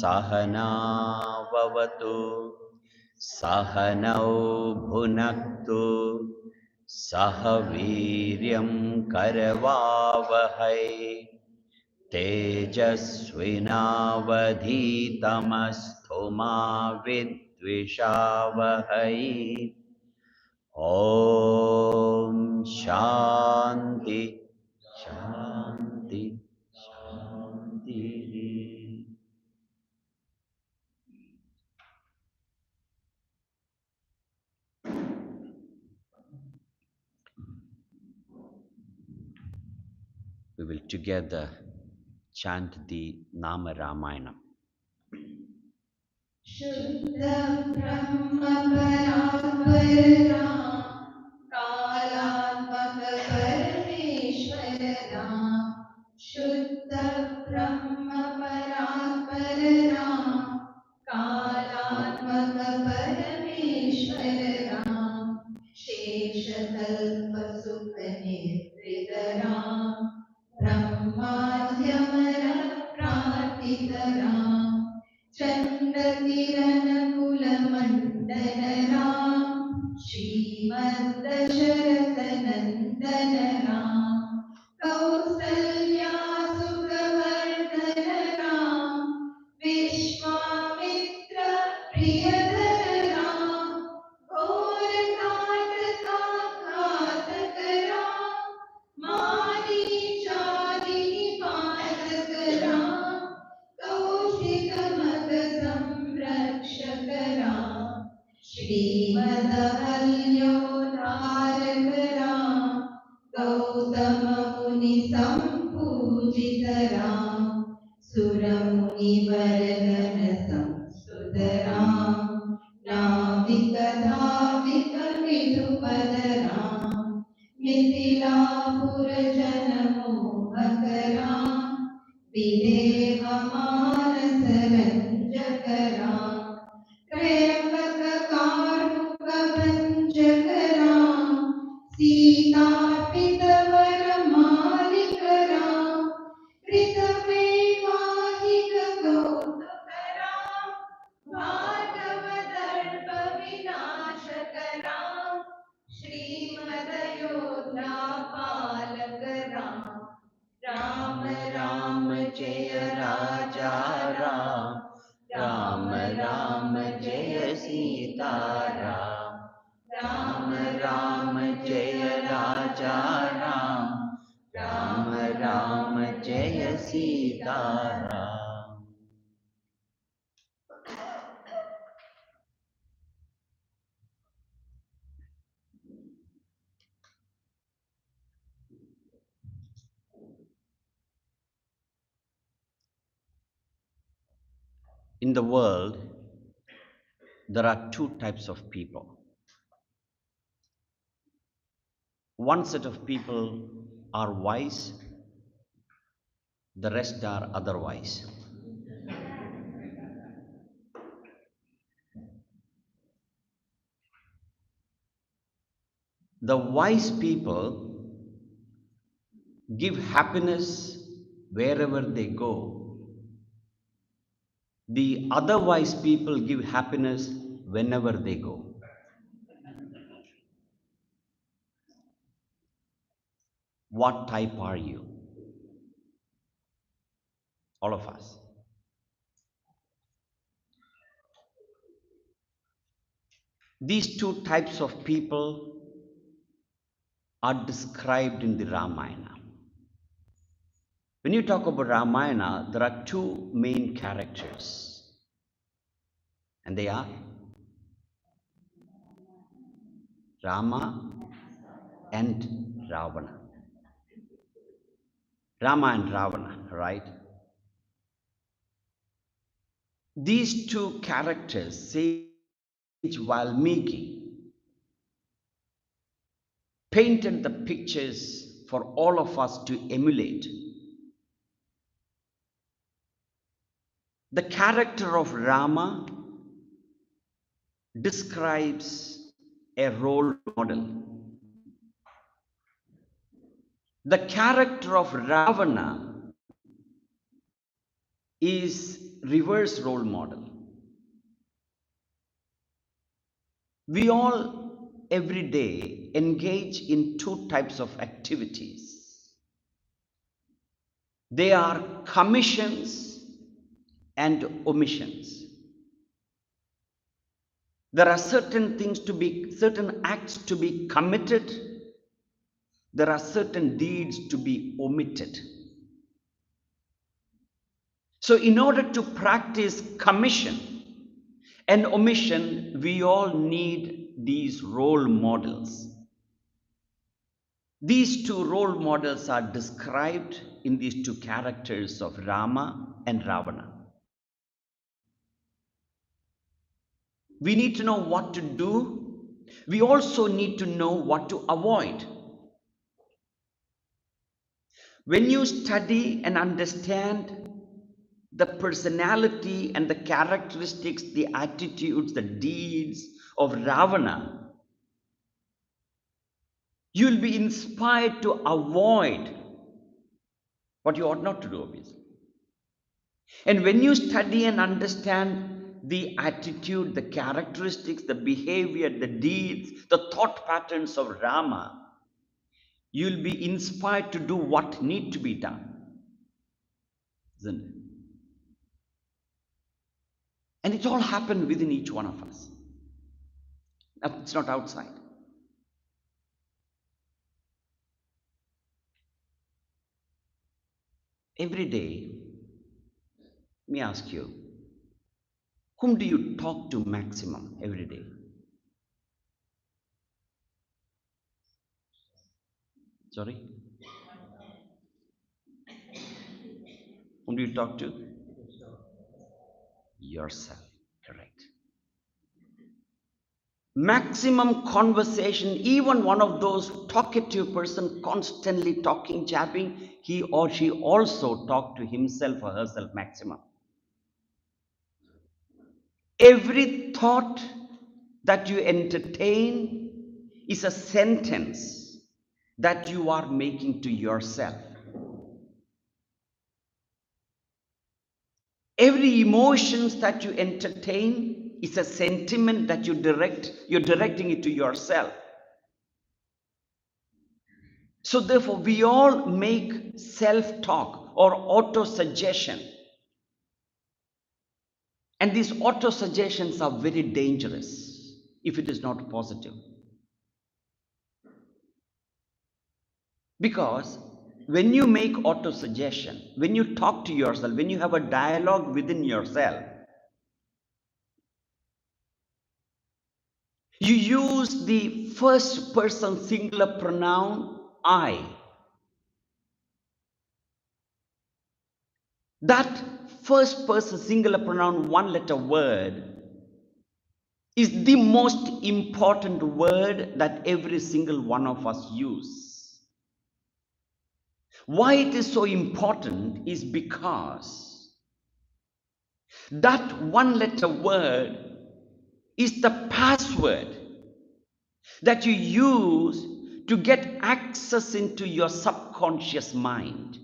सहना भवतु सहनौ भुनक्तु सह वीर्यं करवावहै तेजस्विनावधीतमस्तु मा विद्विषावहै ॐ शान्ति शान्ति शान्तिः. We will together chant the Nama Ramayana. शुद्ध ब्रह्म परात्पर राम, कालात्मक परमेश्वर राम। शुद्ध ब्रह्म परात्पर राम, कालात्मक परमेश्वर राम। शेषकल्प सुख निवृत राम, ब्रह्माद्यमर प्रार्थित राम। चंद्रकिरण कुल मंडन राम, श्रीमद्दशरथ नंदन राम। कौसल्या सुखवर्धन राम, विश्वामित्र प्रियधर राम। घोर ताटका घातक राम, मारीचादि निपातक राम। कौशिक मद संरक्षक राम, श्रीमदहल्योद्धारक राम। गौतम मुनि संपूजित राम, सुर मुनि वरदन संस्तुत राम। नाविक धाविक विधुपद राम, मिथिलापुर जन मोहक राम। विदेह मानस रंजक राम, त्रयंबक कारुक भंजक राम। सीतापित वर मालिक राम, कृत वैवाहिक कौतुक राम। भार्गव दर्प विनाशक राम, श्रीमदयोध्या पालक राम। राम राम जय राजा राम, राम राम जय सीता राम। राम राम जय राजा राम, राम राम जय Sita Ram. In the world, there are two types of people. One set of people are wise, the rest are otherwise. The wise people give happiness wherever they go. The otherwise people give happiness whenever they go. What type are you? All of us. These two types of people are described in the Ramayana. When you talk about Ramayana, there are two main characters, and they are Rama and Ravana. Rama and Ravana, right? These two characters, Sage Valmiki painted the pictures for all of us to emulate. The character of Rama describes a role model. The character of Ravana is reverse role model. We all every day engage in two types of activities. They are commissions and omissions. There are certain acts to be committed. There are certain deeds to be omitted. So, in order to practice commission and omission, we all need these role models. These two role models are described in these two characters of Rama and Ravana. We need to know what to do. We also need to know what to avoid. When you study and understand the personality and the characteristics, the attitudes, the deeds of Ravana, you'll be inspired to avoid what you ought not to do, obviously. And when you study and understand the attitude, the characteristics, the behavior, the deeds, the thought patterns of Rama, you'll be inspired to do what need to be done, isn't it? And it all happened within each one of us. It's not outside. Every day, let me ask you, whom do you talk to maximum every day? Sorry? Whom do you talk to? Yourself. Correct. Maximum conversation, even one of those talkative person constantly talking, jabbing, he or she also talk to himself or herself maximum. Every thought that you entertain is a sentence that you are making to yourself. Every emotions that you entertain is a sentiment that you're directing it to yourself. So therefore, we all make self-talk or auto-suggestion. And these auto-suggestions are very dangerous if it is not positive. Because when you make auto-suggestion, when you talk to yourself, when you have a dialogue within yourself, you use the first person singular pronoun I. That first person singular pronoun one letter word is the most important word that every single one of us use. Why it is so important is because that one letter word is the password that you use to get access into your subconscious mind.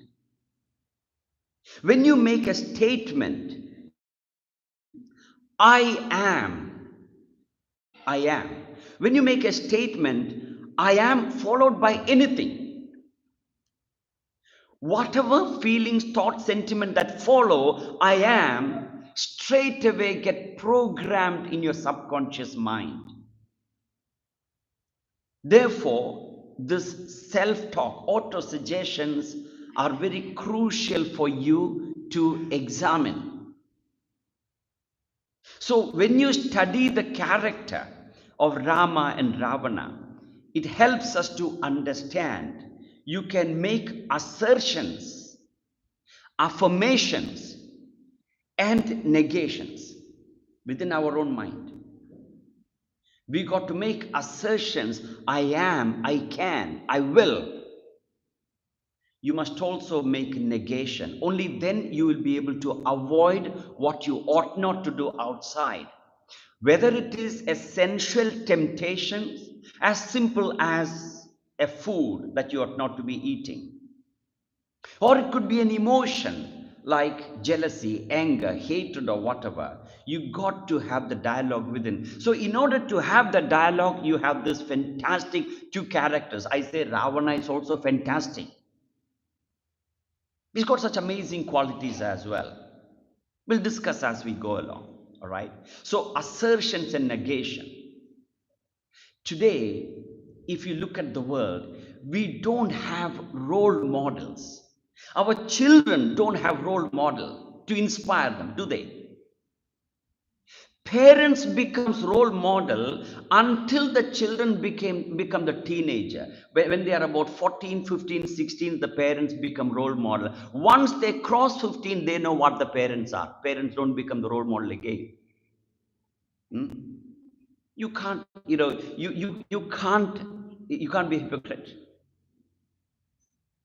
When you make a statement, I am, I am. When you make a statement, I am followed by anything, whatever feelings, thoughts, sentiment that follow, I am, straight away get programmed in your subconscious mind. Therefore, this self-talk, auto-suggestions are very crucial for you to examine. So when you study the character of Rama and Ravana, it helps us to understand you can make assertions, affirmations, and negations within our own mind. We got to make assertions, I am, I can, I will. You must also make negation. Only then you will be able to avoid what you ought not to do outside. Whether it is a sensual temptation, as simple as a food that you ought not to be eating, or it could be an emotion like jealousy, anger, hatred, or whatever, you got to have the dialogue within. So, in order to have the dialogue, you have this fantastic two characters. I say Ravana is also fantastic. He's got such amazing qualities as well. We'll discuss as we go along. All right. So, assertions and negation. Today, if you look at the world, we don't have role models. Our children don't have role model to inspire them, do they? Parents becomes role model until the children become the teenager. When they are about 14, 15, 16, the parents become role model. Once they cross 15, they know what the parents are. Parents don't become the role model again. Hmm? You can't, you can't be a hypocrite.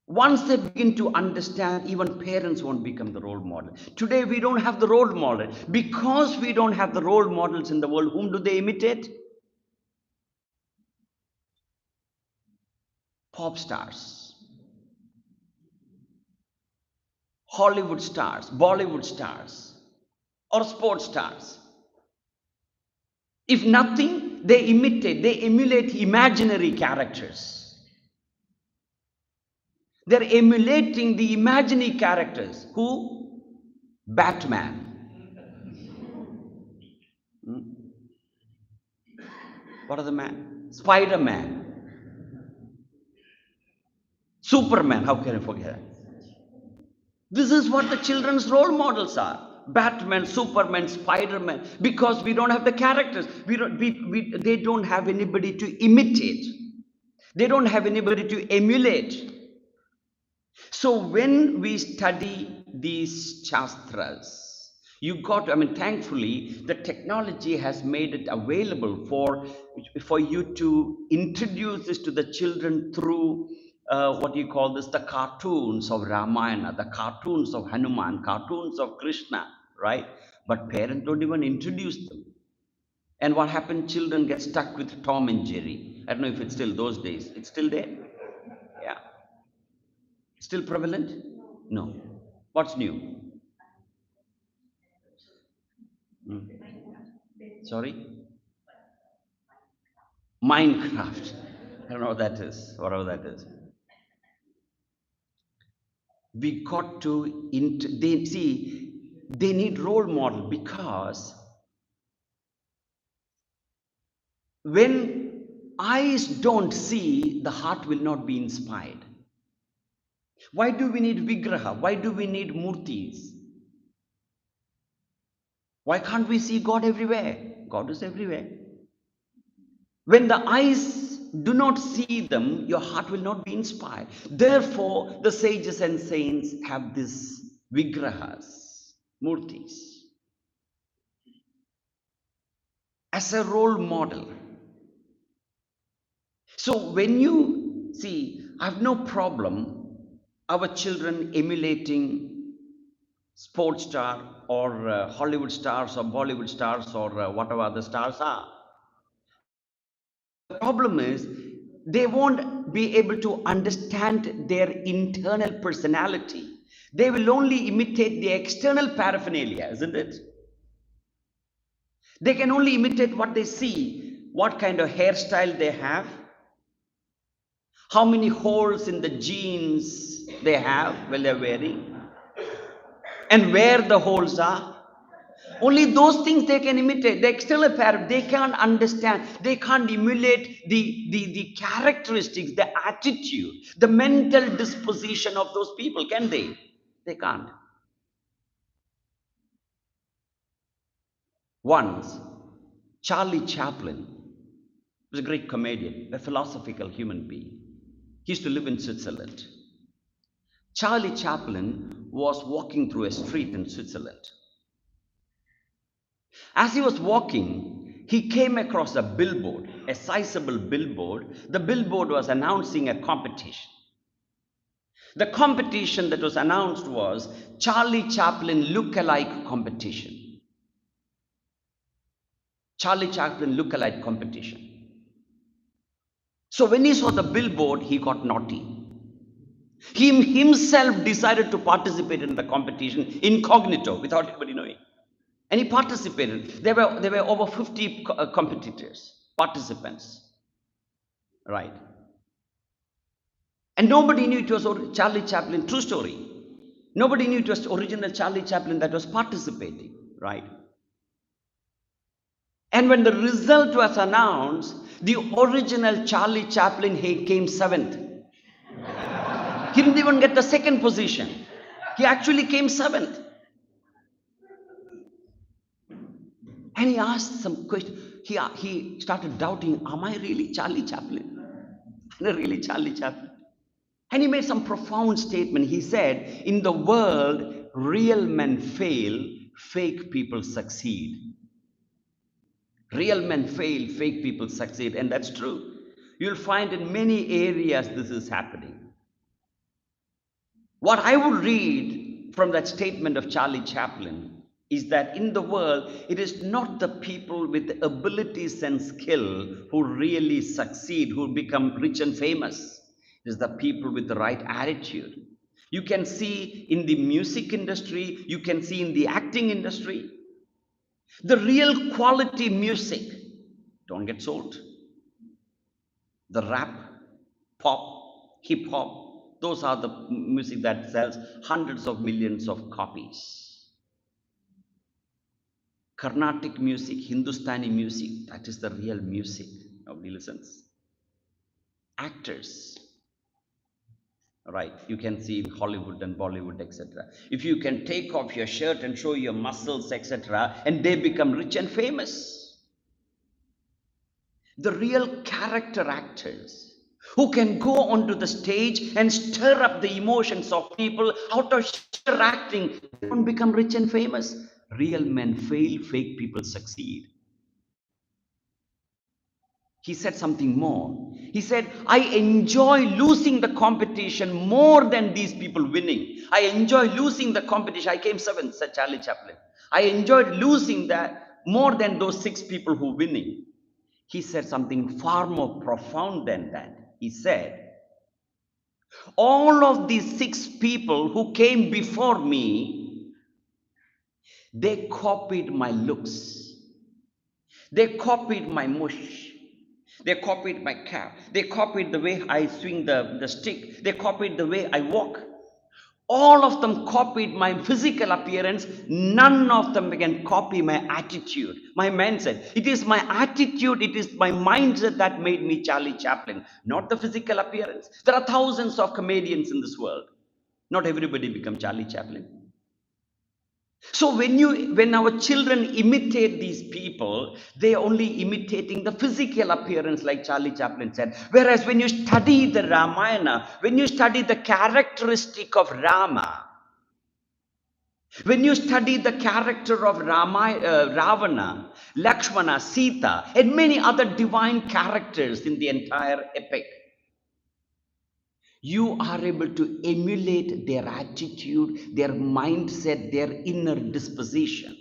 Once they begin to understand, even parents won't become the role model. Today, we don't have the role model. Because we don't have the role models in the world, whom do they imitate? Pop stars, Hollywood stars, Bollywood stars, or sports stars. If nothing, they emulate imaginary characters. They're emulating the imaginary characters. Who? Batman. Hmm? What are the man? Spider Man. Superman. How can I forget? This is what the children's role models are. Batman, Superman, Spider-Man, because we don't have the characters. They don't have anybody to imitate. They don't have anybody to emulate. So when we study these Shastras, thankfully, the technology has made it available for you to introduce this to the children through what do you call this? The cartoons of Ramayana, the cartoons of Hanuman, cartoons of Krishna, right? But parents don't even introduce them. And what happened? Children get stuck with Tom and Jerry. I don't know if it's still those days. It's still there? Yeah. Still prevalent? No. What's new? Hmm. Sorry? Minecraft. I don't know what that is. Whatever that is. We got to they see they need role model because when eyes don't see, the heart will not be inspired. Why do we need vigraha? Why do we need murtis? Why can't we see God everywhere? God is everywhere. When the eyes do not see them, your heart will not be inspired. Therefore, the sages and saints have these vigrahas, murtis, as a role model. So when you see, I have no problem our children emulating sports star or Hollywood stars or Bollywood stars or whatever other stars are. The problem is they won't be able to understand their internal personality. They will only imitate the external paraphernalia, isn't it? They can only imitate what they see, what kind of hairstyle they have, how many holes in the jeans they have while they're wearing, and where the holes are. Only those things they can imitate. The external parent, they can't understand. They can't emulate the characteristics, the attitude, the mental disposition of those people, can they? They can't. Once, Charlie Chaplin was a great comedian, a philosophical human being. He used to live in Switzerland. Charlie Chaplin was walking through a street in Switzerland. As he was walking, he came across a billboard, a sizable billboard. The billboard was announcing a competition. The competition that was announced was Charlie Chaplin look-alike competition. Charlie Chaplin look-alike competition. So when he saw the billboard, he got naughty. He himself decided to participate in the competition incognito without anybody knowing. And he participated. There were over 50 competitors, participants, right? And nobody knew it was Charlie Chaplin, true story. Nobody knew it was original Charlie Chaplin that was participating, right? And when the result was announced, the original Charlie Chaplin, he came seventh. He didn't even get the second position. He actually came seventh. And he asked some question. He started doubting, am I really Charlie Chaplin? Am I really Charlie Chaplin? And he made some profound statement. He said, in the world, real men fail, fake people succeed. Real men fail, fake people succeed. And that's true. You'll find in many areas this is happening. What I would read from that statement of Charlie Chaplin is that in the world, it is not the people with abilities and skill who really succeed, who become rich and famous. It is the people with the right attitude. You can see in the music industry, you can see in the acting industry, the real quality music don't get sold. The rap, pop, hip hop, those are the music that sells hundreds of millions of copies. Carnatic music, Hindustani music, that is the real music. Nobody listens. Actors, right? You can see in Hollywood and Bollywood, etc. If you can take off your shirt and show your muscles, etc., and they become rich and famous. The real character actors who can go onto the stage and stir up the emotions of people out of sheer acting, they don't become rich and famous. Real men fail, fake people succeed. He said something more. He said, I enjoy losing the competition more than these people winning. I enjoy losing the competition. I came seventh, said Charlie Chaplin. I enjoyed losing that more than those six people who winning. He said something far more profound than that. He said, all of these six people who came before me, they copied my looks. They copied my mush. They copied my cap. They copied the way I swing the stick. They copied the way I walk. All of them copied my physical appearance. None of them can copy my attitude, my mindset. It is my attitude, it is my mindset that made me Charlie Chaplin, not the physical appearance. There are thousands of comedians in this world. Not everybody become Charlie Chaplin. So when our children imitate these people, they are only imitating the physical appearance, like Charlie Chaplin said. Whereas when you study the Ramayana, when you study the characteristic of Rama, when you study the character of Ravana, Lakshmana, Sita, and many other divine characters in the entire epic, you are able to emulate their attitude, their mindset, their inner disposition.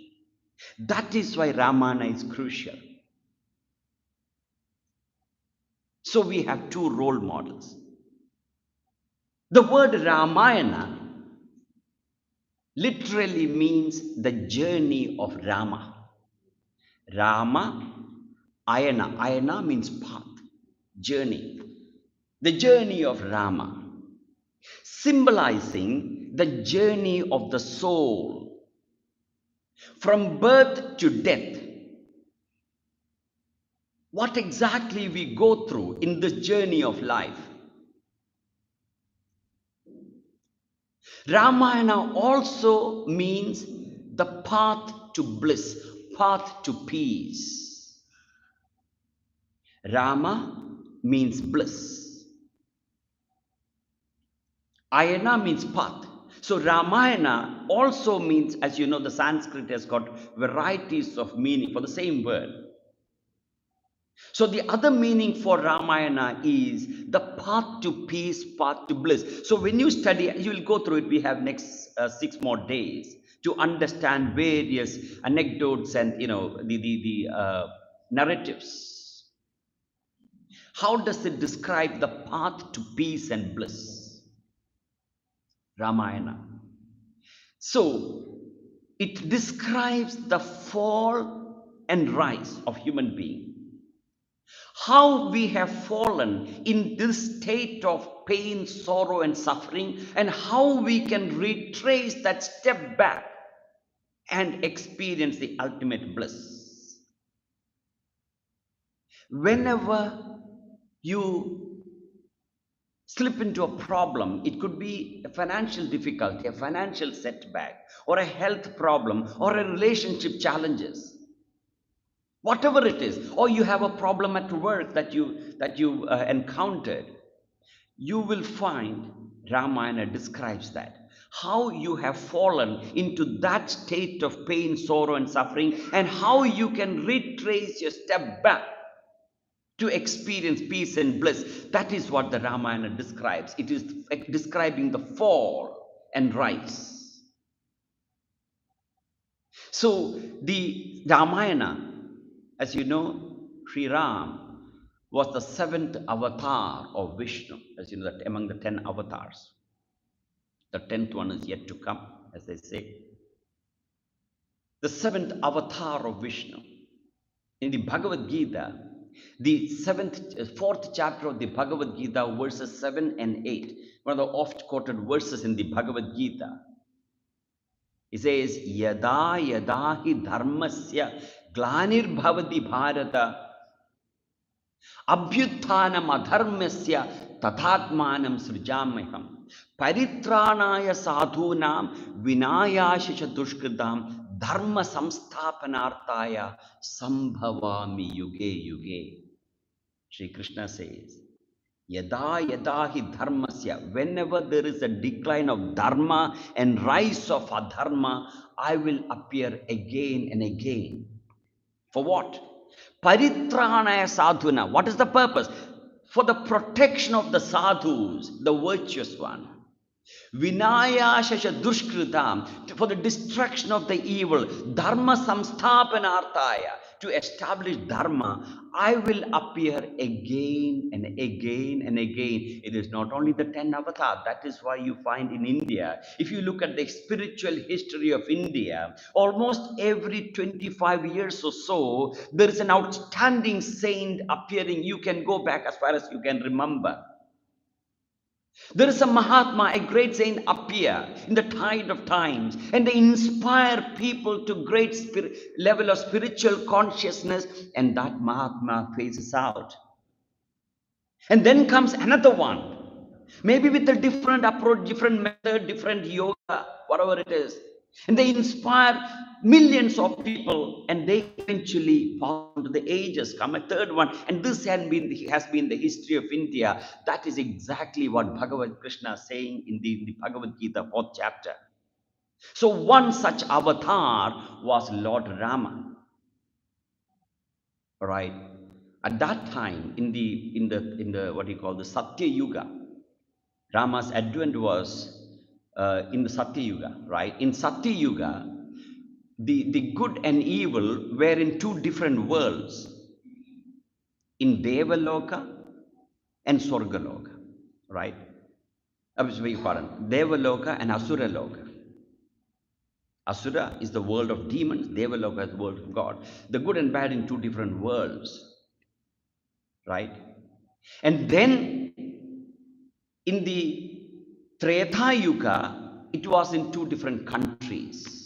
That is why Ramayana is crucial. So we have two role models. The word Ramayana literally means the journey of Rama. Rama, Ayana. Ayana means path, journey. The journey of Rama, symbolizing the journey of the soul from birth to death. What exactly we go through in this journey of life. Ramayana also means the path to bliss, path to peace. Rama means bliss. Ayana means path. So Ramayana also means, as you know, the Sanskrit has got varieties of meaning for the same word. So the other meaning for Ramayana is the path to peace, path to bliss. So when you study, you will go through it. We have next 6 more days to understand various anecdotes and the narratives. How does it describe the path to peace and bliss? Ramayana. So it describes the fall and rise of human being, how we have fallen in this state of pain, sorrow, and suffering, and how we can retrace that step back and experience the ultimate bliss. Whenever you slip into a problem, it could be a financial difficulty, a financial setback, or a health problem, or a relationship challenges, whatever it is, or you have a problem at work that you encountered, you will find Ramayana describes that, how you have fallen into that state of pain, sorrow, and suffering, and how you can retrace your step back to experience peace and bliss. That is what the Ramayana describes. It is describing the fall and rise. So the Ramayana, as you know, Sri Ram was the seventh avatar of Vishnu, as you know, that among the 10 avatars. The 10th one is yet to come, as they say. The seventh avatar of Vishnu. In the Bhagavad Gita, the fourth chapter of the Bhagavad Gita, verses 7 and 8, one of the oft quoted verses in the Bhagavad Gita. It says, Yada yada hi dharmasya glanir bhavati bharata abhyuthanam adharmasya tathatmanam srijamaham paritranaya sadhunam vinayasha dushkritam dharma samsthapanartaya sambhavami yuge yuge. Sri Krishna says, Yada yada hi dharmasya, whenever there is a decline of dharma and rise of adharma, I will appear again and again. For what? Paritranaya sadhuna. What is the purpose? For the protection of the sadhus, the virtuous one. Vinaya shasha dushkritam, for the destruction of the evil. Dharma samsthapanartaya, to establish dharma. I will appear again and again and again. It is not only the 10 avatars. That is why you find in India, if you look at the spiritual history of India, almost every 25 years or so, there is an outstanding saint appearing. You can go back as far as you can remember. There is a Mahatma, a great saint, appear in the tide of times, and they inspire people to great level of spiritual consciousness, and that Mahatma phases out. And then comes another one, maybe with a different approach, different method, different yoga, whatever it is. And they inspire millions of people, and they eventually fall into the ages. Come a third one, and this has been the history of India. That is exactly what Bhagavad Krishna is saying in the Bhagavad Gita, 4th chapter. So one such avatar was Lord Rama, right? At that time, in the what you call the Satya Yuga, Rama's advent was in the Satya Yuga, right? In Satya Yuga, the good and evil were in two different worlds, in Devaloka and Swargaloka, right? I beg your pardon, Devaloka and Asura Loka. Asura is the world of demons, Devaloka is the world of God. The good and bad in two different worlds, right? And then in the Treta Yuga, it was in two different countries.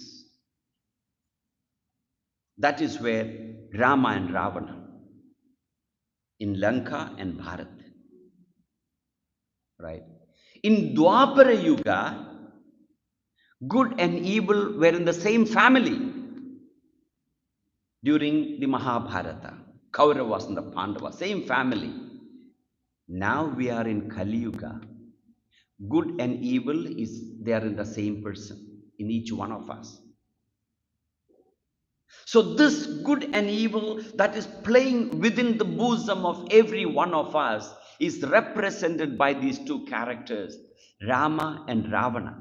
That is where Rama and Ravana, in Lanka and Bharat, right? In Dwapara Yuga, good and evil were in the same family during the Mahabharata. Kauravas and the Pandavas, same family. Now we are in Kali Yuga. Good and evil they are in the same person, in each one of us. So this good and evil that is playing within the bosom of every one of us is represented by these two characters, Rama and Ravana.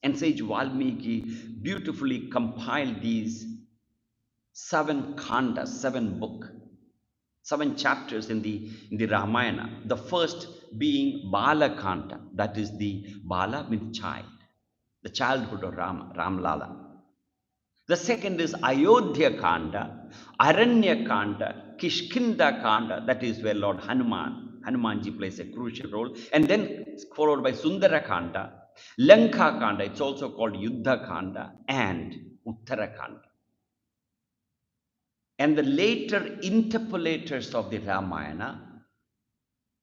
And Sage Valmiki beautifully compiled these 7 kandas, 7 books, 7 chapters in the Ramayana. The first being Balakanta, that is the Bala means child, the childhood of Ramlala. The second is Ayodhya Kanda, Aranya Kanda, Kishkinda Kanda, that is where Lord Hanumanji plays a crucial role, and then followed by Sundara Kanda, Lanka Kanda, it's also called Yuddha Kanda, and Uttara Kanda. And the later interpolators of the Ramayana,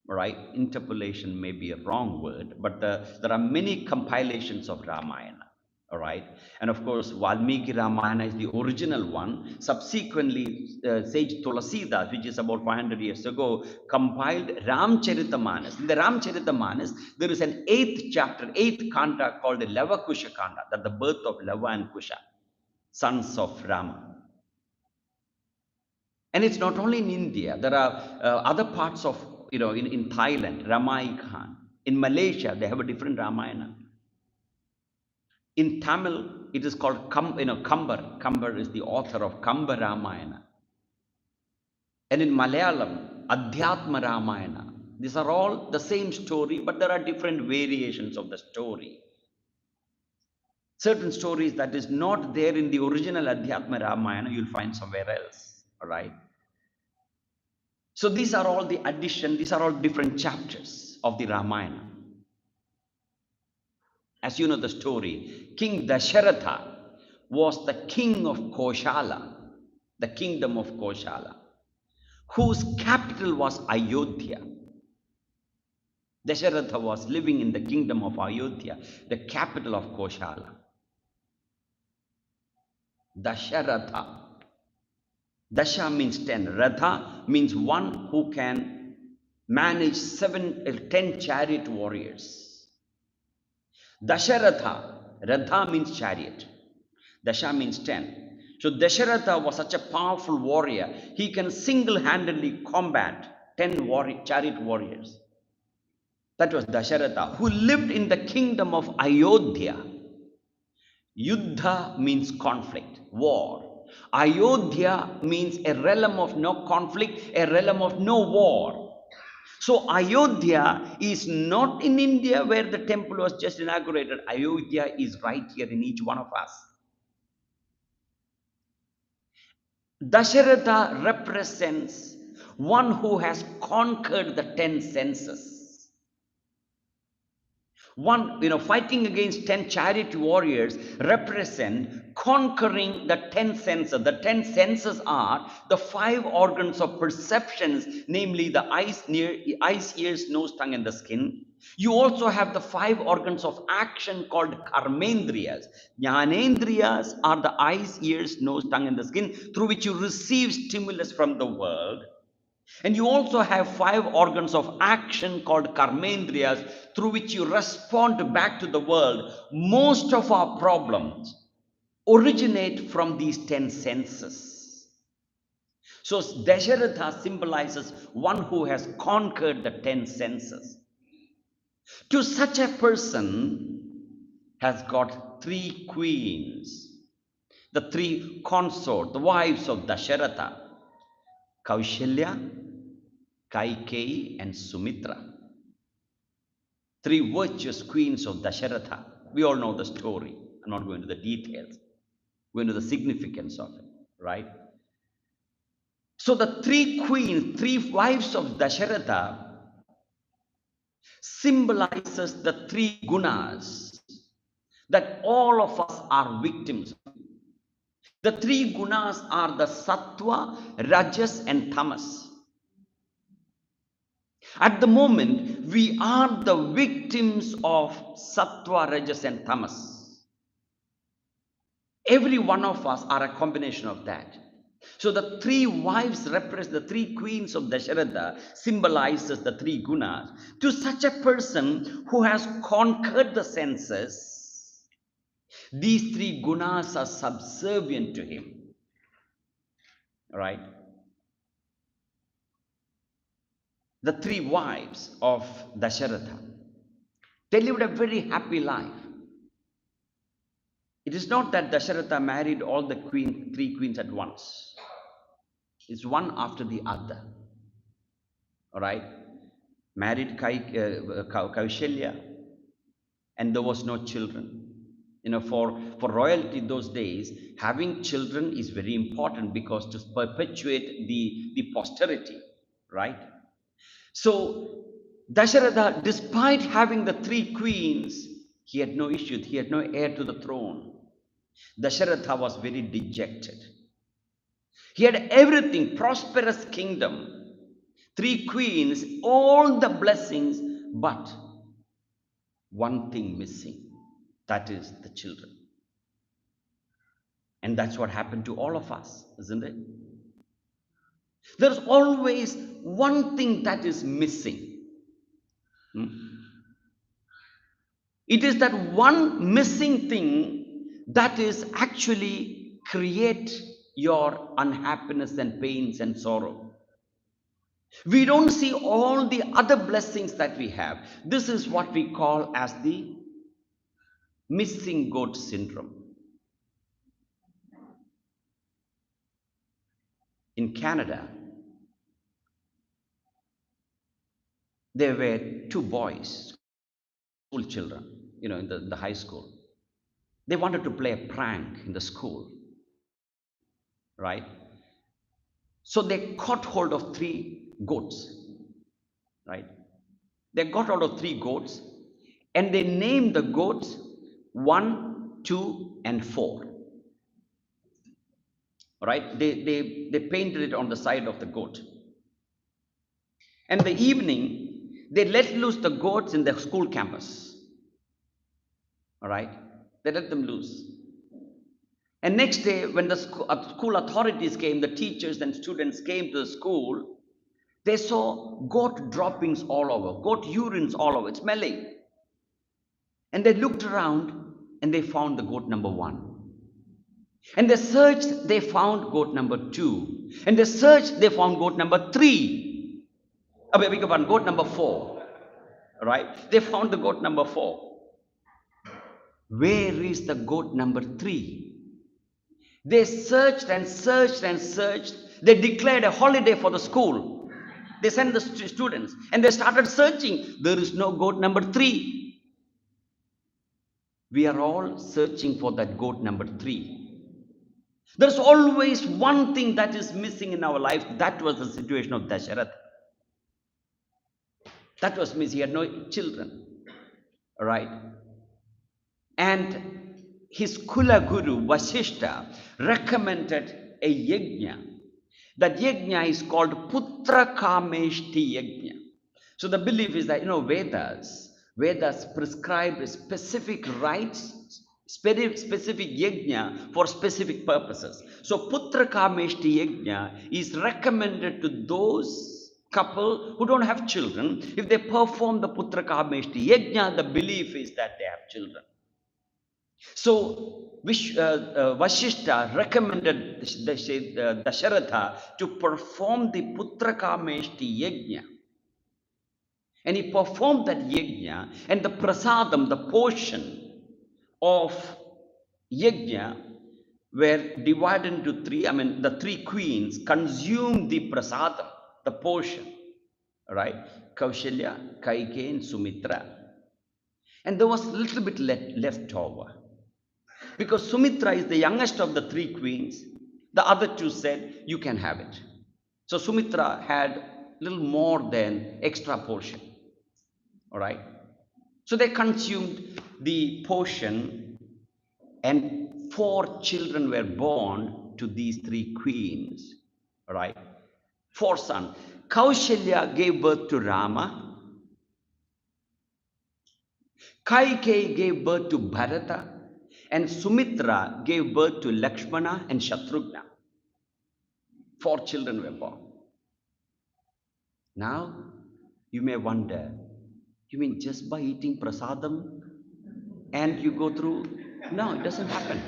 right? Interpolation may be a wrong word, but there are many compilations of Ramayana, all right? And of course, Valmiki Ramayana is the original one. Subsequently, Sage Tulasidas, which is about 500 years ago, compiled Ramcharitamanas. In the Ramcharitamanas, there is an 8th chapter, 8th kanda called the Lava Kusha Kanda, that the birth of Lava and Kusha, sons of Rama. And it's not only in India. There are other parts of, in Thailand, Ramayana. In Malaysia, they have a different Ramayana. In Tamil, it is called Kambar. Kambar is the author of Kamba Ramayana. And in Malayalam, Adhyatma Ramayana. These are all the same story, but there are different variations of the story. Certain stories that is not there in the original Adhyatma Ramayana, you'll find somewhere else. All right. So these are all the addition, these are all different chapters of the Ramayana. As you know the story, King Dasharatha was the king of Koshala, the kingdom of Koshala, whose capital was Ayodhya. Dasharatha was living in the kingdom of Ayodhya, the capital of Koshala. Dasharatha. Dasha means 10. Ratha means one who can manage 10 chariot warriors. Dasharatha, Ratha means chariot. Dasha means 10. So Dasharatha was such a powerful warrior. He can single-handedly combat 10 chariot warriors. That was Dasharatha, who lived in the kingdom of Ayodhya. Yuddha means conflict, war. Ayodhya means a realm of no conflict, a realm of no war. So Ayodhya is not in India where the temple was just inaugurated. Ayodhya is right here in each one of us. Dasharatha represents one who has conquered the 10 senses. One, fighting against 10 chariot warriors represent conquering the 10 senses. The 10 senses are the 5 organs of perceptions, namely the eyes, ears, nose, tongue, and the skin. You also have the 5 organs of action called karmendriyas. Jnanendriyas are the eyes, ears, nose, tongue, and the skin through which you receive stimulus from the world. And you also have 5 organs of action called karmendriyas through which you respond back to the world. Most of our problems originate from these 10 senses. So Dasharatha symbolizes one who has conquered the 10 senses. To such a person has got 3 queens, the 3 consorts, the wives of Dasharatha, Kaushalya, Kaikeyi, and Sumitra. 3 virtuous queens of Dasharatha. We all know the story. I'm not going to the details. We're going to the significance of it, right? So the 3 queens, 3 wives of Dasharatha symbolizes the 3 gunas that all of us are victims of. The 3 gunas are the sattva, rajas, and tamas. At the moment, we are the victims of sattva, rajas, and tamas. Every one of us are a combination of that. So the 3 wives represent the 3 queens of Dasharatha, symbolizes the 3 gunas. To such a person who has conquered the senses, these 3 gunas are subservient to him. All right? The 3 wives of Dasharatha, they lived a very happy life. It is not that Dasharatha married all the 3 queens at once. It's one after the other. all right, married Kaushalya, and there was no children. For royalty those days, having children is very important because to perpetuate the posterity, right? So Dasharatha, despite having the three queens, he had no issue. He had no heir to the throne. Dasharatha was very dejected. He had everything, prosperous kingdom, three queens, all the blessings, but one thing missing. That is the children. And that's what happened to all of us, isn't it? There's always one thing that is missing. It is that one missing thing that is actually create your unhappiness and pains and sorrow. We don't see all the other blessings that we have. This is what we call as the missing goat syndrome. In Canada, there were two boys, school children, in the high school. They wanted to play a prank in the school, right? So they caught hold of three goats, right? They got hold of three goats and they named the goats 1, 2, and 4. Right? They painted it on the side of the goat. And the evening, they let loose the goats in the school campus. All right? They let them loose. And next day, when the school authorities came, the teachers and students came to the school, they saw goat droppings all over, goat urines all over, smelling. And they looked around and they found the goat number 1. And they searched, they found goat number 2. And they searched, they found goat number 3. Beg your pardon, goat number 4. Right? They found the goat number 4. Where is the goat number 3? They searched and searched and searched. They declared a holiday for the school. They sent the students and they started searching. There is no goat number 3. We are all searching for that goat number 3. There's always one thing that is missing in our life. That was the situation of Dasharatha. That was missing. He had no children. All right. And his Kula Guru, Vasishta, recommended a yajna. That yajna is called Putra Kameshti yajna. So the belief is that, Vedas prescribe specific rites, specific yajna for specific purposes. So Putra Kameshti yajna is recommended to those couple who don't have children. If they perform the Putra Kameshti yajna, the belief is that they have children. So Vashishta recommended Dasharatha to perform the Putra Kameshti yajna. And he performed that yajna, and the prasadam, the portion of yajna, were divided into 3. I mean, the 3 queens consumed the prasadam, the portion, right? Kaushalya, Kaikeyi, and Sumitra. And there was a little bit left over. Because Sumitra is the youngest of the 3 queens, the other 2 said, you can have it. So Sumitra had a little more than extra portion. All right. So they consumed the portion, and 4 children were born to these 3 queens. All right. 4 sons. Kaushalya gave birth to Rama. Kaikeyi gave birth to Bharata. And Sumitra gave birth to Lakshmana and Shatrughna. 4 children were born. Now, you may wonder, you mean just by eating prasadam and you go through? No, it doesn't happen.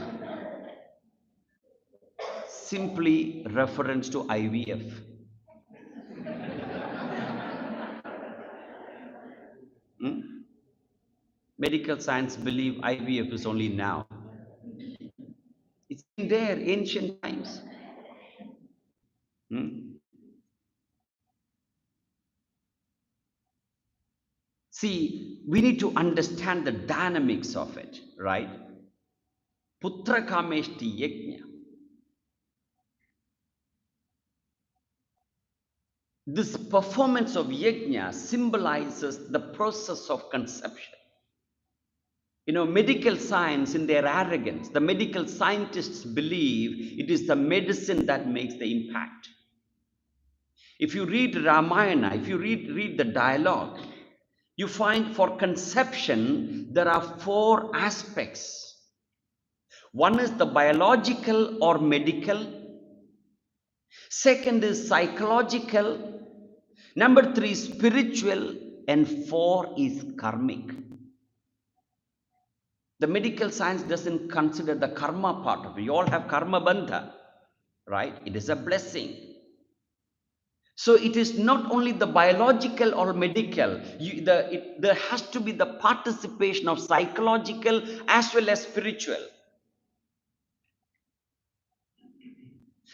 Simply reference to IVF. Medical science believe IVF is only now. It's been there ancient times. See, we need to understand the dynamics of it, right? Putra Kameshti Yajna. This performance of yajna symbolizes the process of conception. Medical science, in their arrogance, the medical scientists believe it is the medicine that makes the impact. If you read Ramayana, if you read the dialogue, you find for conception there are four aspects. One is the biological or medical, second is psychological, number three spiritual, and four is karmic. The medical science doesn't consider the karma part of it. We all have karma bandha, right? It is a blessing. So it is not only the biological or medical. There has to be the participation of psychological as well as spiritual.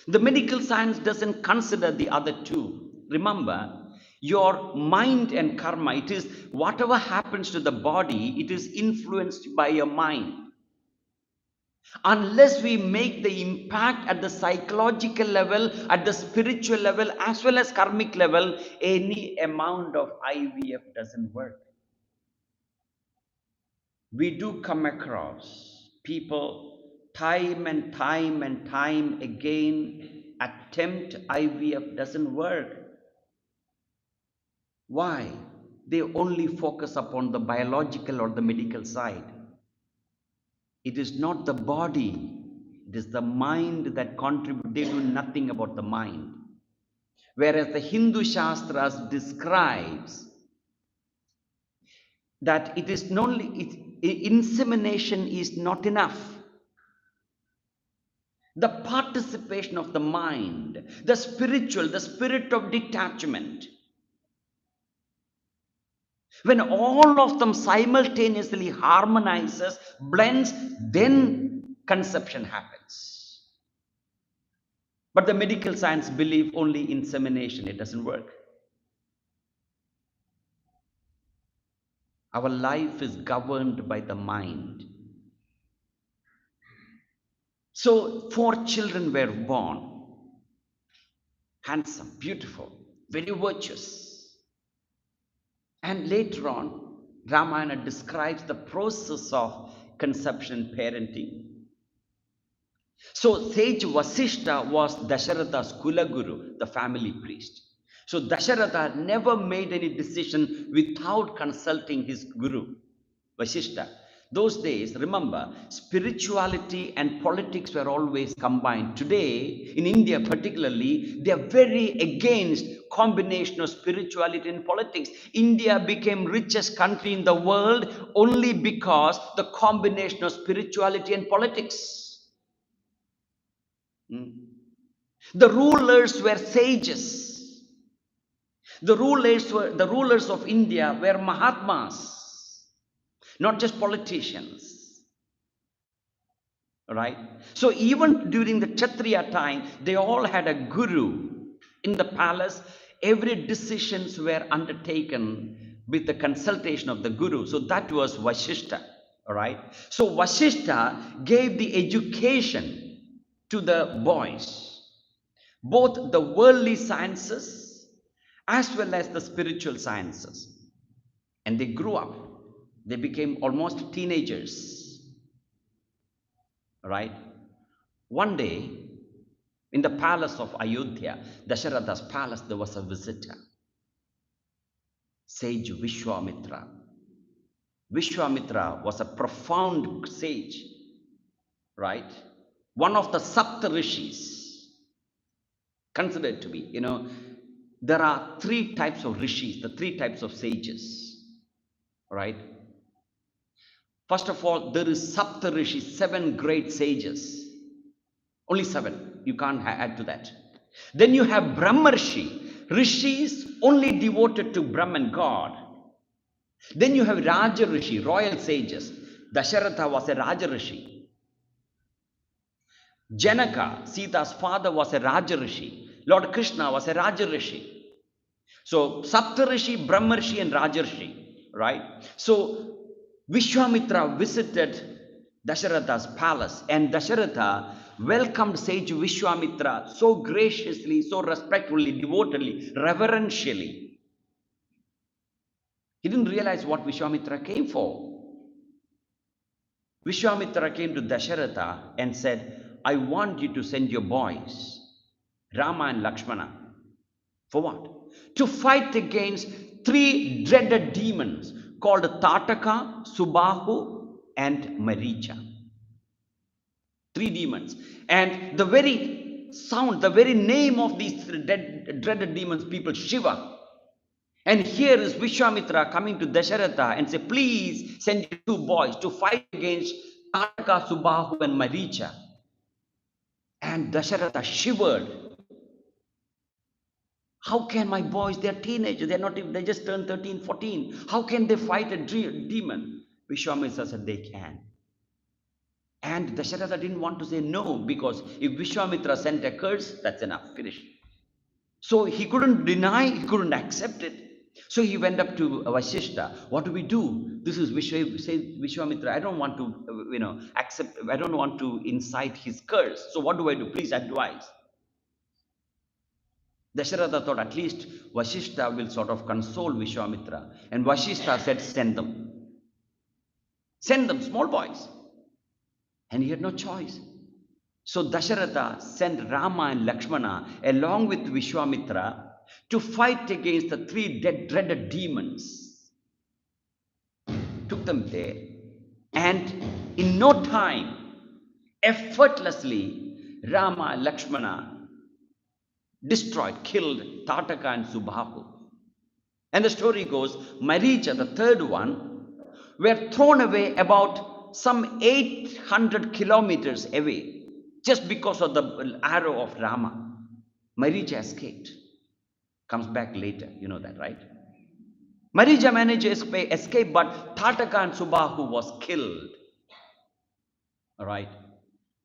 The medical science doesn't consider the other two. Remember, your mind and karma, it is whatever happens to the body, it is influenced by your mind. Unless we make the impact at the psychological level, at the spiritual level, as well as karmic level, any amount of IVF doesn't work. We do come across people time and time and time again attempt IVF doesn't work. Why? They only focus upon the biological or the medical side. It is not the body, it is the mind that contributes. They do nothing about the mind. Whereas the Hindu Shastras describes that it is not only insemination is not enough. The participation of the mind, the spiritual, the spirit of detachment. When all of them simultaneously harmonizes, blends, then conception happens. But the medical science believe only insemination. It doesn't work. Our life is governed by the mind. So 4 children were born. Handsome, beautiful, very virtuous. And later on, Ramayana describes the process of conception parenting. So sage Vasishta was Dasharatha's Kulaguru, the family priest. So Dasharatha never made any decision without consulting his guru, Vasishta. Those days, remember, spirituality and politics were always combined. Today, in India particularly, they are very against combination of spirituality and politics. India became richest country in the world only because the combination of spirituality and politics. The rulers were sages. The rulers of India were Mahatmas, not just politicians. Right? So even during the Kshatriya time, they all had a guru in the palace. Every decisions were undertaken with the consultation of the guru. So that was Vasishta. All right. So Vasishta gave the education to the boys, both the worldly sciences as well as the spiritual sciences. And they grew up. They became almost teenagers. Right? One day, in the palace of Ayodhya, Dasharatha's palace, there was a visitor, sage Vishwamitra. Vishwamitra was a profound sage, right? One of the Sapta Rishis, considered to be, there are 3 types of rishis, the 3 types of sages, right? First of all, there is Sapta Rishi, 7 great sages. Only 7. You can't add to that. Then you have Brahmarshi, rishis only devoted to Brahman, God. Then you have Raja Rishi, royal sages. Dasharatha was a Raja Rishi. Janaka, Sita's father, was a Raja Rishi. Lord Krishna was a Raja Rishi. So Sapta Rishi, Brahmarshi, and Rajarshi. right? So Vishwamitra visited Dasharatha's palace, and Dasharatha welcomed sage Vishwamitra so graciously, so respectfully, devotedly, reverentially. He didn't realize what Vishwamitra came for. Vishwamitra came to Dasharatha and said, I want you to send your boys, Rama and Lakshmana. For what? To fight against three dreaded demons called Tataka, Subahu, and Maricha. Three demons. And the very sound, the very name of these dreaded demons, people shiver. And here is Vishwamitra coming to Dasharatha and say, please send your two boys to fight against Tataka, Subahu, and Maricha. And Dasharatha shivered. How can my boys, they're teenagers, they're not even, they just turned 13, 14. How can they fight a demon? Vishwamitra said they can. And Dasharatha didn't want to say no, because if Vishwamitra sent a curse, that's enough, finish. So he couldn't deny, he couldn't accept it. So he went up to Vasishta. What do we do? This is Vishwamitra. I don't want to, accept, I don't want to incite his curse. So what do I do? Please advise. Dasharatha thought at least Vasishta will sort of console Vishwamitra. And Vasishta said, send them. Send them, small boys. And he had no choice. So Dasharatha sent Rama and Lakshmana along with Vishwamitra to fight against the three dreaded demons. Took them there. And in no time, effortlessly, Rama and Lakshmana destroyed, killed Tataka and Subhahu. And the story goes, Maricha, the third one, were thrown away about some 800 kilometers away just because of the arrow of Rama. Maricha escaped. Comes back later, you know that, right? Maricha managed to escape, but Tataka and Subhahu was killed. All right.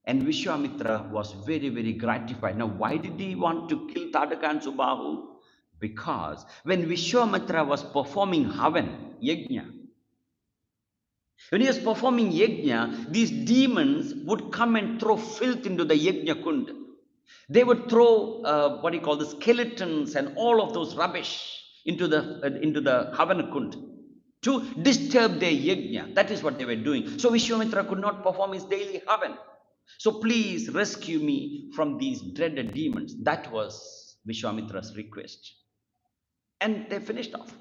And Vishwamitra was very, very gratified. Now, why did he want to kill Tataka and Subhahu? Because when Vishwamitra was performing Havan, Yajna, when he was performing Yajna, these demons would come and throw filth into the Yajna Kund. They would throw, the skeletons and all of those rubbish into the Havan Kund to disturb their Yajna. That is what they were doing. So Vishwamitra could not perform his daily Havan. So please rescue me from these dreaded demons. That was Vishwamitra's request. And they finished off.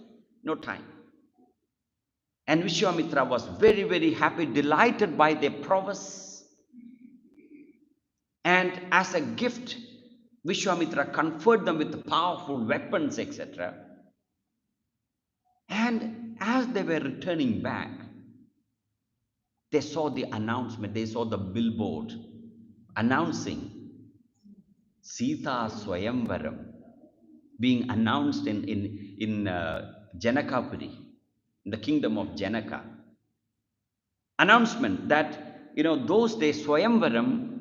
No time. And Vishwamitra was very, very happy, delighted by their prowess. And as a gift, Vishwamitra conferred them with powerful weapons, etc. And as they were returning back, they saw the announcement, they saw the billboard announcing Sita Swayamvaram being announced in Janakapuri, in the kingdom of Janaka. Announcement that, those days Swayamvaram,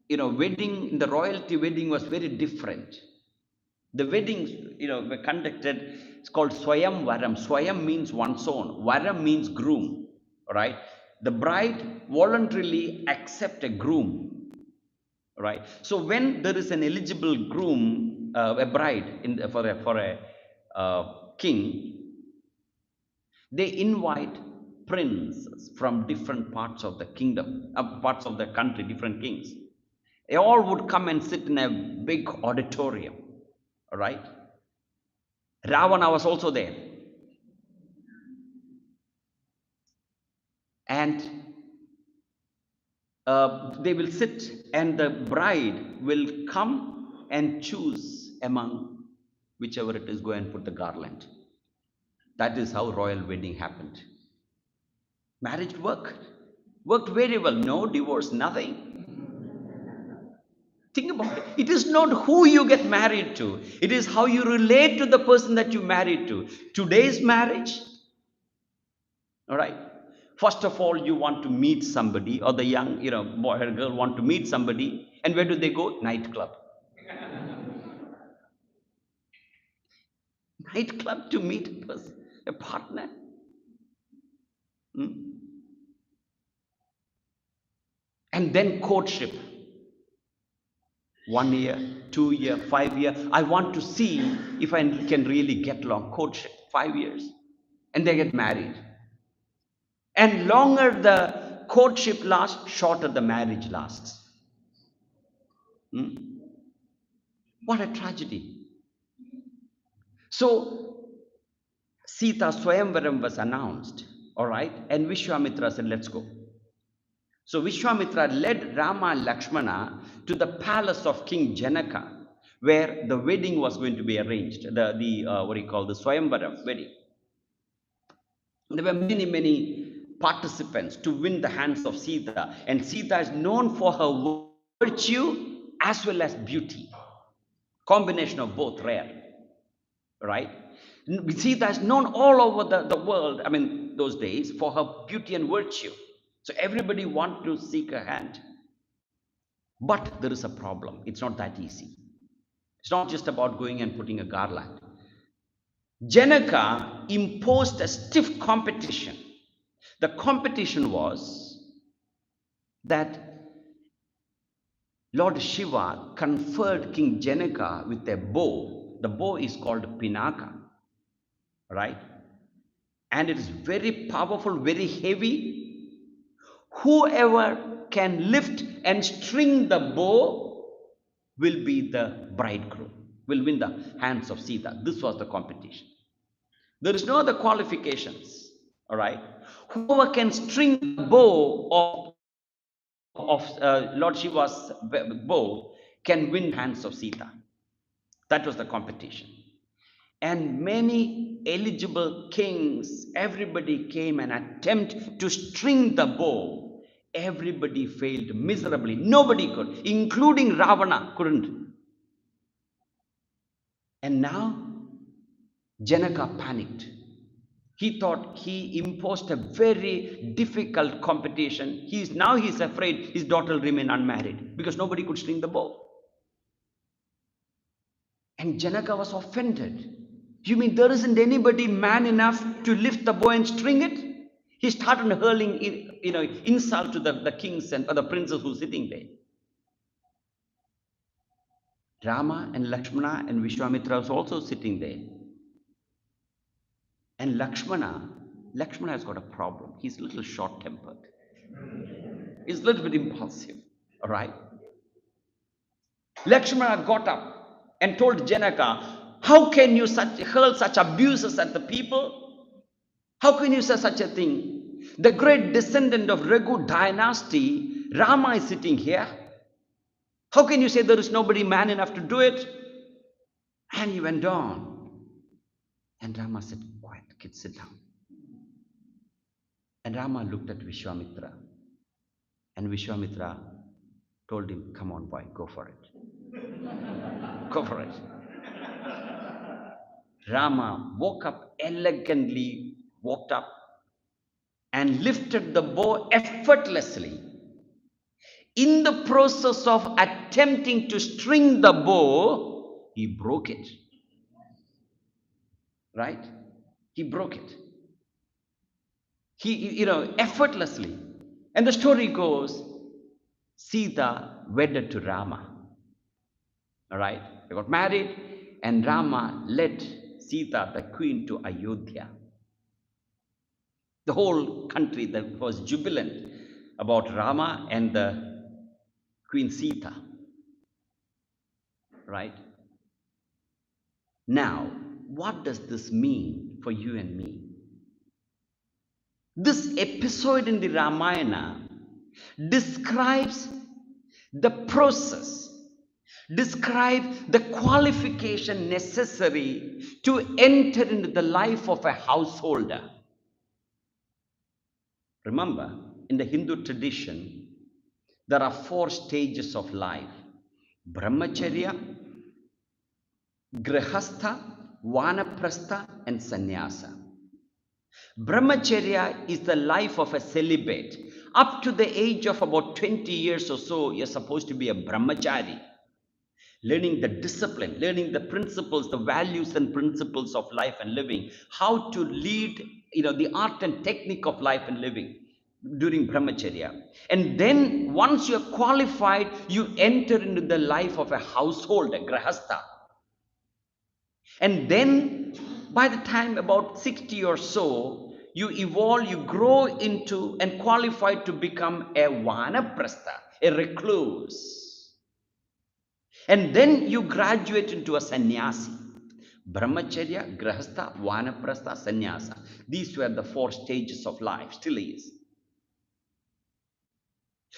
wedding, the royalty wedding was very different. The weddings, were conducted, it's called Swayamvaram. Swayam means one's own. Varam means groom, right? The bride voluntarily accept a groom, right? So when there is an eligible groom, a bride for a king, they invite princes from different parts of the kingdom, parts of the country, different kings. They all would come and sit in a big auditorium, all right? Ravana was also there. And they will sit, and the bride will come and choose among whichever it is, go and put the garland. That is how royal wedding happened. Marriage worked very well. No divorce, nothing. Think about it. It is not who you get married to. It is how you relate to the person that you married to. Today's marriage, all right? First of all, you want to meet somebody, or the young, boy or girl want to meet somebody. And where do they go? Nightclub. Nightclub to meet a partner. Hmm? And then courtship. 1 year, 2 year, 5 year. I want to see if I can really get along. Courtship, 5 years. And they get married. And longer the courtship lasts, shorter the marriage lasts. Hmm? What a tragedy. So, Sita Swayamvaram was announced, all right? And Vishwamitra said, let's go. So Vishwamitra led Rama and Lakshmana to the palace of King Janaka, where the wedding was going to be arranged. The Swayamvaram wedding. There were many, many participants to win the hands of Sita, and Sita is known for her virtue as well as beauty. Combination of both, rare, right? Sita is known all over the world, I mean, those days, for her beauty and virtue. So everybody want to seek her hand. But there is a problem. It's not that easy. It's not just about going and putting a garland. Janaka imposed a stiff competition. The competition was that Lord Shiva conferred King Janaka with a bow. The bow is called Pinaka, right? And it is very powerful, very heavy. Whoever can lift and string the bow will be the bridegroom, will win the hands of Sita. This was the competition. There is no other qualifications, all right? Whoever can string the bow of Lord Shiva's bow can win hands of Sita. That was the competition. And many eligible kings, everybody came and attempt to string the bow. Everybody failed miserably. Nobody could, including Ravana couldn't. And now Janaka panicked. He thought he imposed a very difficult competition. He's afraid his daughter will remain unmarried because nobody could string the bow. And Janaka was offended. You mean there isn't anybody man enough to lift the bow and string it? He started hurling insult to the kings and the princes who were sitting there. Rama and Lakshmana and Vishwamitra was also sitting there. And Lakshmana has got a problem. He's a little short-tempered. He's a little bit impulsive. All right? Lakshmana got up and told Janaka, how can you hurl such abuses at the people? How can you say such a thing? The great descendant of Raghu dynasty, Rama is sitting here. How can you say there is nobody man enough to do it? And he went on. And Rama said, quiet, kids, sit down. And Rama looked at Vishwamitra. And Vishwamitra told him, come on, boy, go for it. Go for it. Rama woke up elegantly, walked up and lifted the bow effortlessly. In the process of attempting to string the bow, he broke it. Right? He broke it. Effortlessly. And the story goes, Sita wedded to Rama. All right? They got married, and Rama led Sita, the queen, to Ayodhya. The whole country that was jubilant about Rama and the Queen Sita. Right? Now, what does this mean for you and me? This episode in the Ramayana describes the process, describes the qualification necessary to enter into the life of a householder. Remember, in the Hindu tradition, there are 4 stages of life: Brahmacharya, Grihastha, Vanaprastha, and Sannyasa. Brahmacharya is the life of a celibate. Up to the age of about 20 years or so, you're supposed to be a brahmachari. learning the discipline, learning the principles, the values and principles of life and living, how to lead, the art and technique of life and living during brahmacharya. And then once you're qualified, you enter into the life of a household, a grahastha. And then by the time about 60 or so, you evolve, you grow into and qualify to become a vanaprastha, a recluse. And then you graduate into a sannyasi. Brahmacharya, grahastha, vanaprastha, sannyasa. These were the 4 stages of life, still is.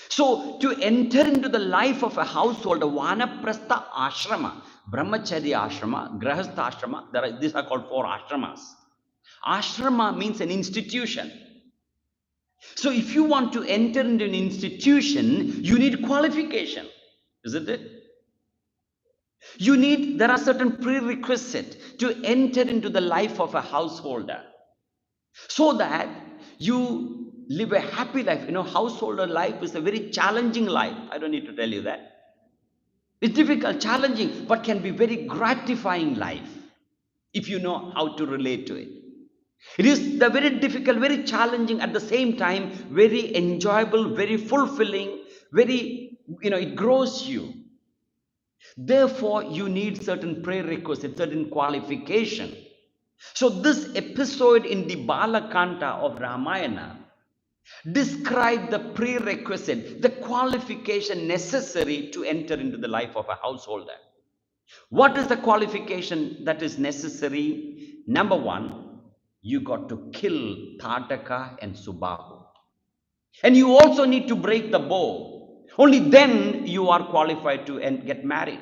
So to enter into the life of a household, a vanaprastha ashrama, brahmacharya ashrama, grahastha ashrama, these are called 4 ashramas. Ashrama means an institution. So if you want to enter into an institution, you need qualification, isn't it? There are certain prerequisites to enter into the life of a householder so that you live a happy life. Householder life is a very challenging life. I don't need to tell you that. It's difficult, challenging, but can be very gratifying life if you know how to relate to it. It is the very difficult, very challenging, at the same time, very enjoyable, very fulfilling, it grows you. Therefore, you need certain prerequisites, certain qualification. So this episode in the Balakanta of Ramayana describe the prerequisite, the qualification necessary to enter into the life of a householder. What is the qualification that is necessary? Number 1, you got to kill Tataka and Subahu. And you also need to break the bow. Only then you are qualified to get married.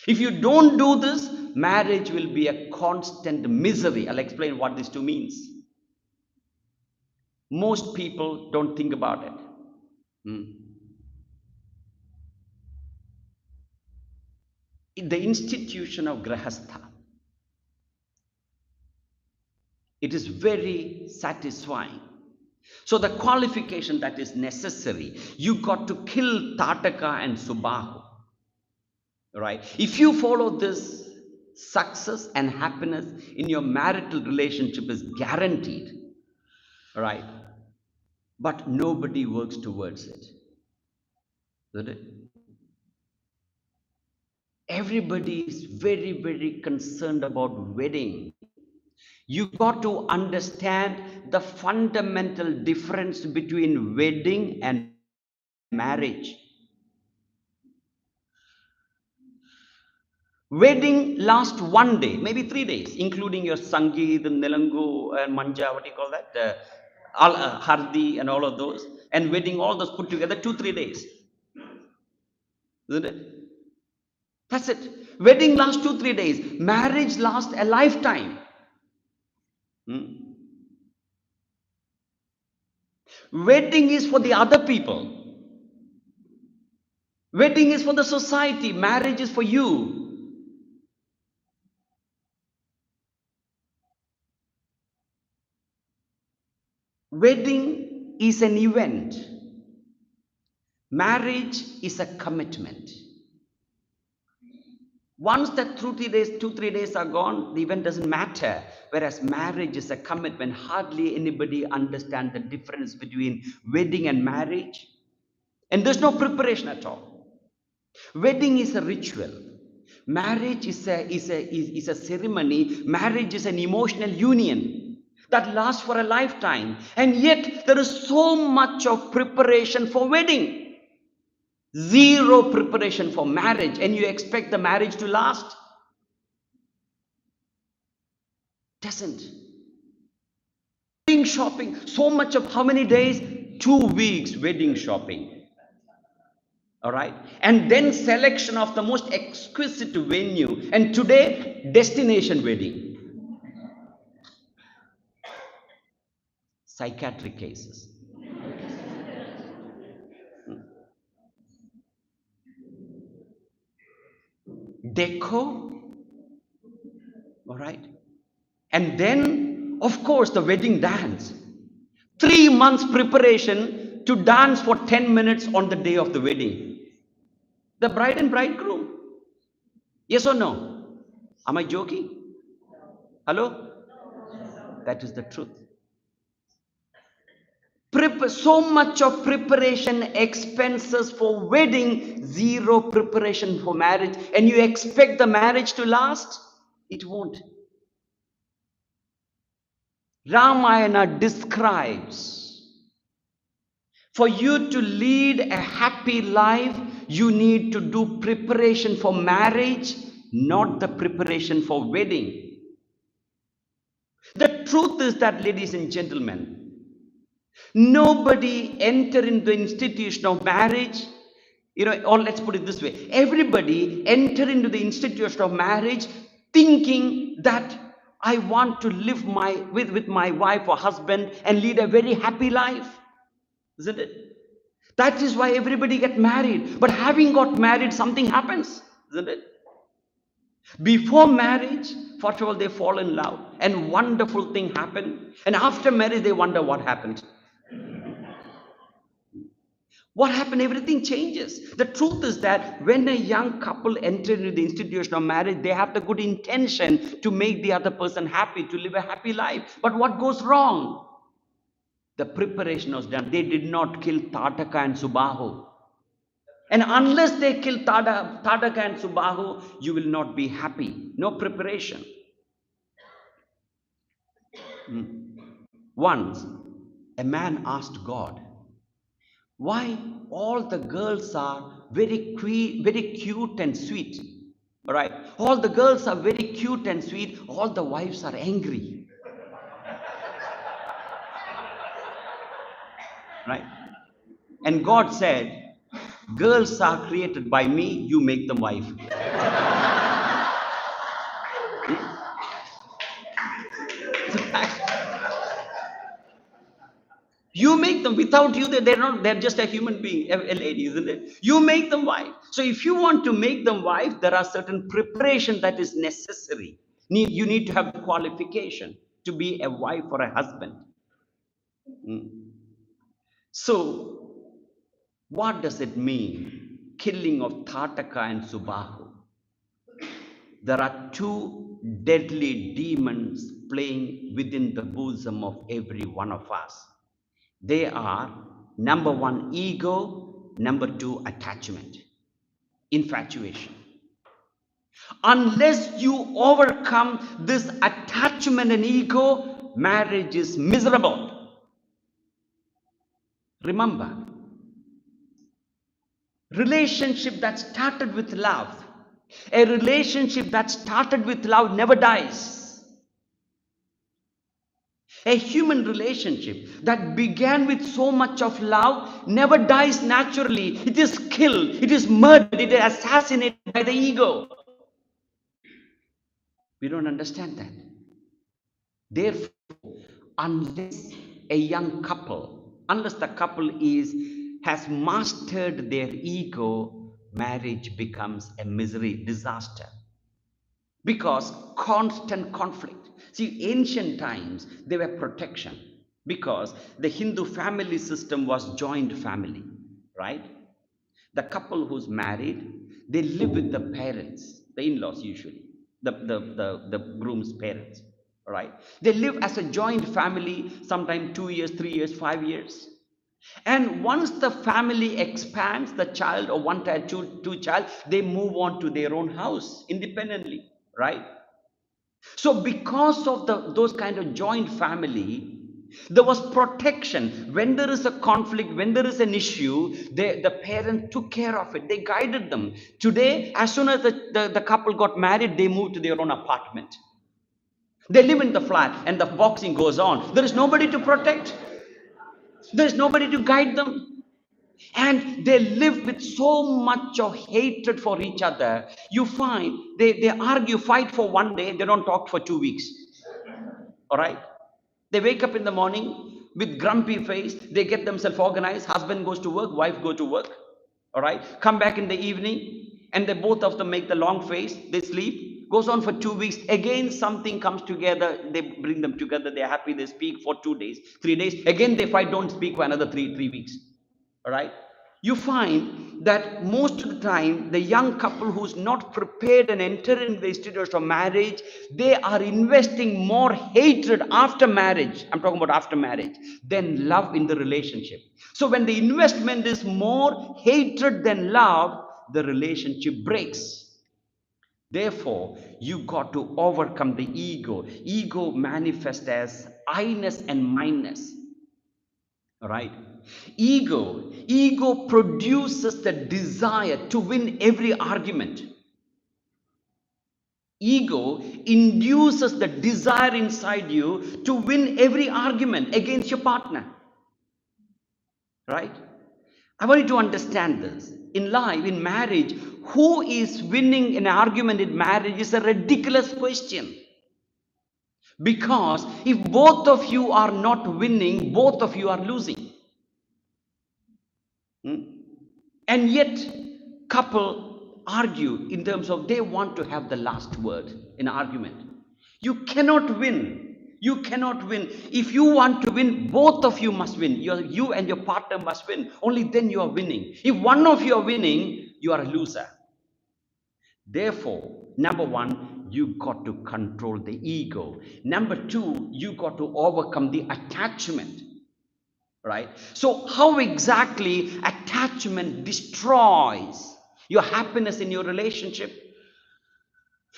If you don't do this, marriage will be a constant misery. I'll explain what this two means. Most people don't think about it. The institution of grahastha, it is very satisfying. So the qualification that is necessary, you got to kill Tataka and Subahu. Right? If you follow this, success and happiness in your marital relationship is guaranteed. Right? But nobody works towards it. Isn't it? Everybody is very, very concerned about wedding. You got to understand the fundamental difference between wedding and marriage. Wedding lasts 1 day, maybe 3 days, including your Sangeet, Nilangu, and Manja, what do you call that? Hardi and all of those. And wedding, all those put together, 2-3 days. Isn't it? That's it. Wedding lasts 2-3 days. Marriage lasts a lifetime. Wedding is for the other people. Wedding is for the society. Marriage is for you. Wedding is an event. Marriage is a commitment. Once that 2-3 days are gone, the event doesn't matter. Whereas marriage is a commitment. Hardly anybody understands the difference between wedding and marriage. And there's no preparation at all. Wedding is a ritual. Marriage is a ceremony. Marriage is an emotional union that lasts for a lifetime. And yet there is so much of preparation for wedding. Zero preparation for marriage, and you expect the marriage to last? Doesn't. Wedding shopping, so much of how many days? 2 weeks wedding shopping. All right. And then selection of the most exquisite venue. And today, destination wedding. Psychiatric cases. Deco. All right. And then, of course, the wedding dance. 3 months preparation to dance for 10 minutes on the day of the wedding. The bride and bridegroom. Yes or no? Am I joking? Hello? That is the truth. So much of preparation, expenses for wedding, zero preparation for marriage, and you expect the marriage to last? It won't. Ramayana describes for you to lead a happy life, you need to do preparation for marriage, not the preparation for wedding. The truth is that, ladies and gentlemen, nobody enter into the institution of marriage, or let's put it this way, everybody enter into the institution of marriage thinking that I want to live with my wife or husband and lead a very happy life, isn't it? That is why everybody get married. But having got married, something happens, isn't it? Before marriage, first of all, they fall in love, and wonderful thing happen. And after marriage, they wonder what happened. What happened? Everything changes. The truth is that when a young couple enter into the institution of marriage, they have the good intention to make the other person happy, to live a happy life. But what goes wrong? The preparation was done. They did not kill Tataka and Subahu. And unless they kill Tataka and Subahu, you will not be happy. No preparation. Once, a man asked God, why all the girls are very cute and sweet? All right. All the girls are very cute and sweet. All the wives are angry. Right. And God said, girls are created by me, you make them wife. You make them. Without you, they're not, they're just a human being, a lady, isn't it? You make them wife. So if you want to make them wife, there are certain preparation that is necessary. You need to have the qualification to be a wife or a husband. So what does it mean? Killing of Tataka and Subahu. There are two deadly demons playing within the bosom of every one of us. They are number one, ego, number two, attachment, infatuation. Unless you overcome this attachment and ego, marriage is miserable. Remember, relationship that started with love, a relationship that started with love never dies. A human relationship that began with so much of love never dies naturally. It is killed, it is murdered, it is assassinated by the ego. We don't understand that. Therefore, unless a young couple, unless the couple has mastered their ego, marriage becomes a misery, disaster. Because constant conflict. See, ancient times, they were protection because the Hindu family system was joint family, right? The couple who's married, they live with the parents, the in-laws usually, the groom's parents, all right? They live as a joint family, sometimes 2 years, 3 years, 5 years. And once the family expands, the child or one child, two child, they move on to their own house independently, right? So because of those kind of joint family, there was protection. When there is a conflict, when there is an issue, the parents took care of it. They guided them. Today, as soon as the couple got married, they moved to their own apartment. They live in the flat and the boxing goes on. There is nobody to protect. There is nobody to guide them. And they live with so much of hatred for each other. You find they argue, fight for one day, they don't talk for 2 weeks. All right? They wake up in the morning with grumpy face, they get themselves organized, husband goes to work, wife go to work. All right? Come back in the evening, and they both of them make the long face, they sleep. Goes on for 2 weeks. Again, something comes together, they bring them together, they're happy, they speak for 2 days, 3 days. Again, they fight, don't speak for another three weeks. All right? You find that most of the time, the young couple who's not prepared and entering the institution of marriage, they are investing more hatred after marriage. I'm talking about after marriage, than love in the relationship. So when the investment is more hatred than love, the relationship breaks. Therefore, you got to overcome the ego. Ego manifests as I-ness and minus. All right. Ego produces the desire to win every argument. Ego induces the desire inside you to win every argument against your partner. Right? I want you to understand this. In life, in marriage, who is winning an argument in marriage is a ridiculous question. Because if both of you are not winning, both of you are losing. Hmm? And yet, couple argue in terms of they want to have the last word in argument. You cannot win. You cannot win. If you want to win, both of you must win. You and your partner must win. Only then you are winning. If one of you are winning, you are a loser. Therefore, number one, you got to control the ego. Number two, you got to overcome the attachment. Right? So, how exactly attachment destroys your happiness in your relationship?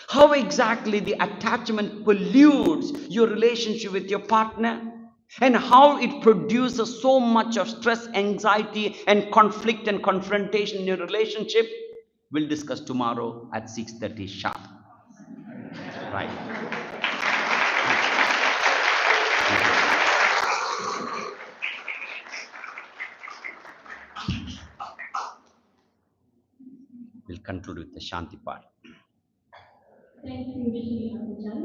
How exactly the attachment pollutes your relationship with your partner? And how it produces so much of stress, anxiety, and conflict and confrontation in your relationship? We'll discuss tomorrow at 6:30 sharp. Right? We'll conclude with the Shanti part. Thank you, Shri Angajan.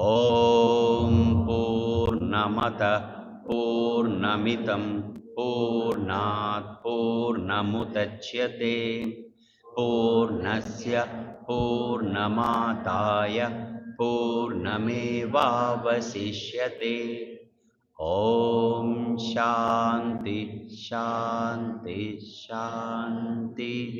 ॐ पूर्णमतः पूर्णमिदं पूर्णात् पूर्णमुदच्यते पूर्णस्य पूर्णमादाय पूर्णमेवावशिष्यते ॐ शान्ति शान्ति शान्तिः